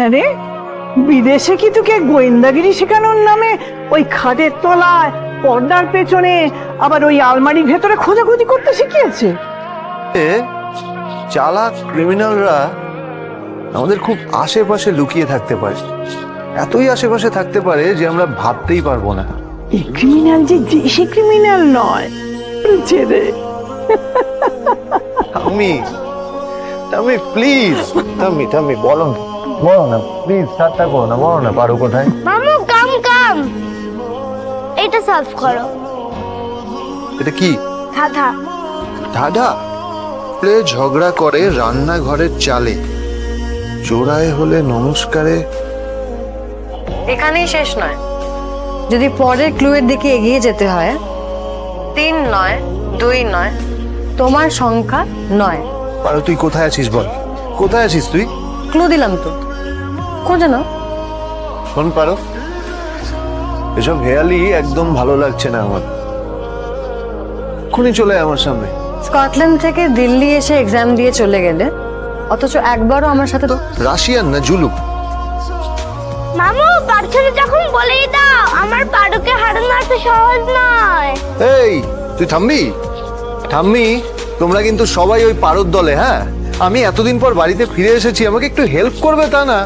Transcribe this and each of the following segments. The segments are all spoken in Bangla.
হ্যাঁ রে, বিদেশে কি তোকে গোয়েন্দাগিরি শেখানোর নামে ওই খাটের তলায়, পর্দার পেছনে, আবার ওই আলমারির ভেতরে খোঁজাখুঁজি করতে শিখিয়েছে? চালাক ক্রিমিনালরা আমাদের খুব আশেপাশে লুকিয়ে থাকতে পারে, এতই আশেপাশে থাকতে পারে যে আমরা ভাবতেই পারবো না। এই ক্রিমিনাল যে দেশি ক্রিমিনাল নয়, রে। আমি প্লিজ, থামি বলো না প্লিজ, ঠাট্টা করো না, বলো না পারো কোথায়? মামু কাম এটা সলভ করো। এটা কি? ধাঁধা। ধাঁধা? ঝগড়া করে রান্নাঘরের চালে, জোড়ায় হলে নমস্কারে। এখানেই শেষ নয়, যদি পরের ক্লুয়ের দিকে এগিয়ে যেতে হয়, 3 নয়, 2 নয়, তোমার সংখ্যা 9। পারো, তুই কোথায় আছিস বল, কোথায় আছিস তুই? ক্লু দিলাম তো, খোঁজে না। শোন পারো, এসব হেয়ালি একদম ভালো লাগছে না আমার, এক্ষুনি চলে আমার সামনে। স্কটল্যান্ড থেকে দিল্লি এসে এক্সাম দিয়ে চলে গেলে, অথচ একবারও আমার সাথে তো। রাশিয়ান না জুলুক? মামু পারছলে যখন বলেই দাও, আমার পারুকে হারানো এত সহজ নয়। এই তুই থামবি, তোমরা কিন্তু সবাই ওই পারদ দলে। হ্যাঁ, আমি এতদিন পর বাড়িতে ফিরে এসেছি, আমাকে একটু হেল্প করবে তা না?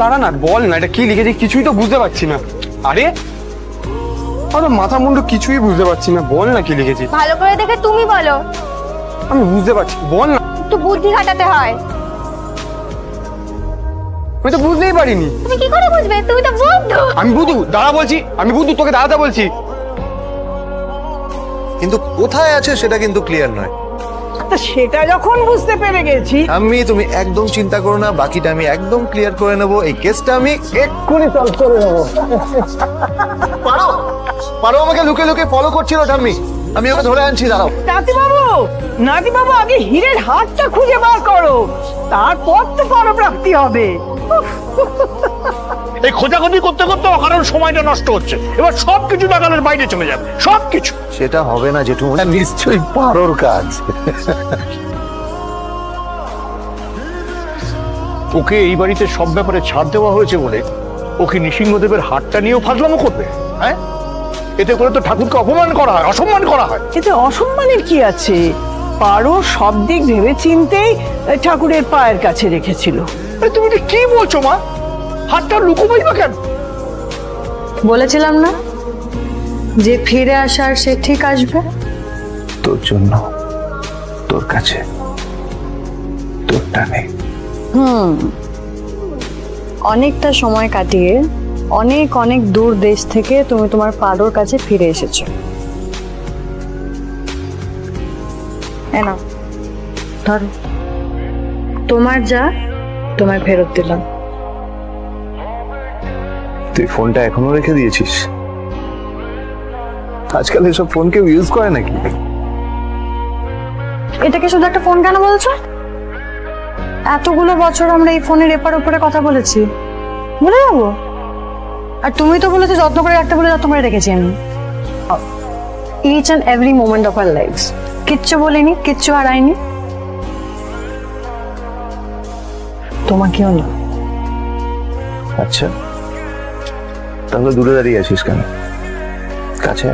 দাঁড়া না, বল না এটা কি লিখেছি, কিছুই তো বুঝতে পারছি না। আরে মাথা মুন্ডু কিছুই বুঝতে পারছি না, বল না কি লিখেছি। ভালো করে দেখে তুমি বলো। আমি বুঝতে পারছি, বল না। একটু বুদ্ধি খাটাতে হয়। আমি তো বুঝতেই পারিনি। তুমি কি করে বুঝবে? তুমি তো বুদ্ধু। আমি বুদ্ধু, দাঁড়া বলছি, আমি বুদ্ধু, তোকে দাঁড়াতে বলছি। কিন্তু কোথায় আছে সেটা কিন্তু ক্লিয়ার নয়। সেটা যখন বুঝতে পেরে গেছি, তুমি একদম চিন্তা করো না, বাকিটা আমি একদম ক্লিয়ার করে নেবো। এই কেসটা আমি এক্ষুনি সলভ করে নেবো। পারো আমাকে লুকে লুকে ফলো করছিল ঠাম্মি, আমি ওকে ধরে আনছি, দাঁড়াও। নাতি বাবু আগে হীরের হাতটা খুঁজে বার করো, তারপর তো পরপ্রাপ্তি হবে। এই খোঁজাখুঁজি করতে করতে অকারণ সময়টা নষ্ট হচ্ছে, এবার সবকিছু নাগালের বাইরে চলে যাবে, সবকিছু। সেটা হবে না জেঠুমনি, নিশ্চয়ই পারোর কাজ। ওকে এই বাড়িতে সব ব্যাপারে ছাড় দেওয়া হয়েছে বলে ওকে নৃসিংহদেবের হাতটা নিয়েও ফাজলামো করবে? হ্যাঁ, এতে করে তো ঠাকুরকে অপমান করা হয়, অসম্মান করা হয়। এতে অসম্মানের কি আছে? পারো সব দিক ভেবে চিন্তেই ঠাকুরের পায়ের কাছে রেখেছিল। তুমি কি বলছো মা? হাতটা লুকোবই বা কেন? বলেছিলাম না যে ফিরে আসার সে ঠিক আসবে। তোর জন্য, তোর কাছে, তোর টানে। অনেকটা সময় কাটিয়ে অনেক অনেক দূর দেশ থেকে তুমি তোমার পারোর কাছে ফিরে এসেছো। ধরো, তোমার যা তোমায় ফেরত দিলাম। তুই ফোনটা এখনো রেখে দিয়েছিস? আজকাল এসব ফোন কেউ ইউজ করে নাকি? এটাকে শুধু একটা ফোন কেন বলছো? এতগুলো বছর আমরা এই ফোনের এপার ওপরে কথা বলেছি, ভুলে যাবো? আর তুমি তো বলেছো যত্ন করে রাখতে, বলে যত্ন করে রেখেছি আমি। Each and every moment of our lives. কিচ্ছু বলিনি, কিচ্ছু হারাইনি। তোমাকেও না। আচ্ছা, তাহলে দূরে দাঁড়িয়ে আছিস কেন? কাছে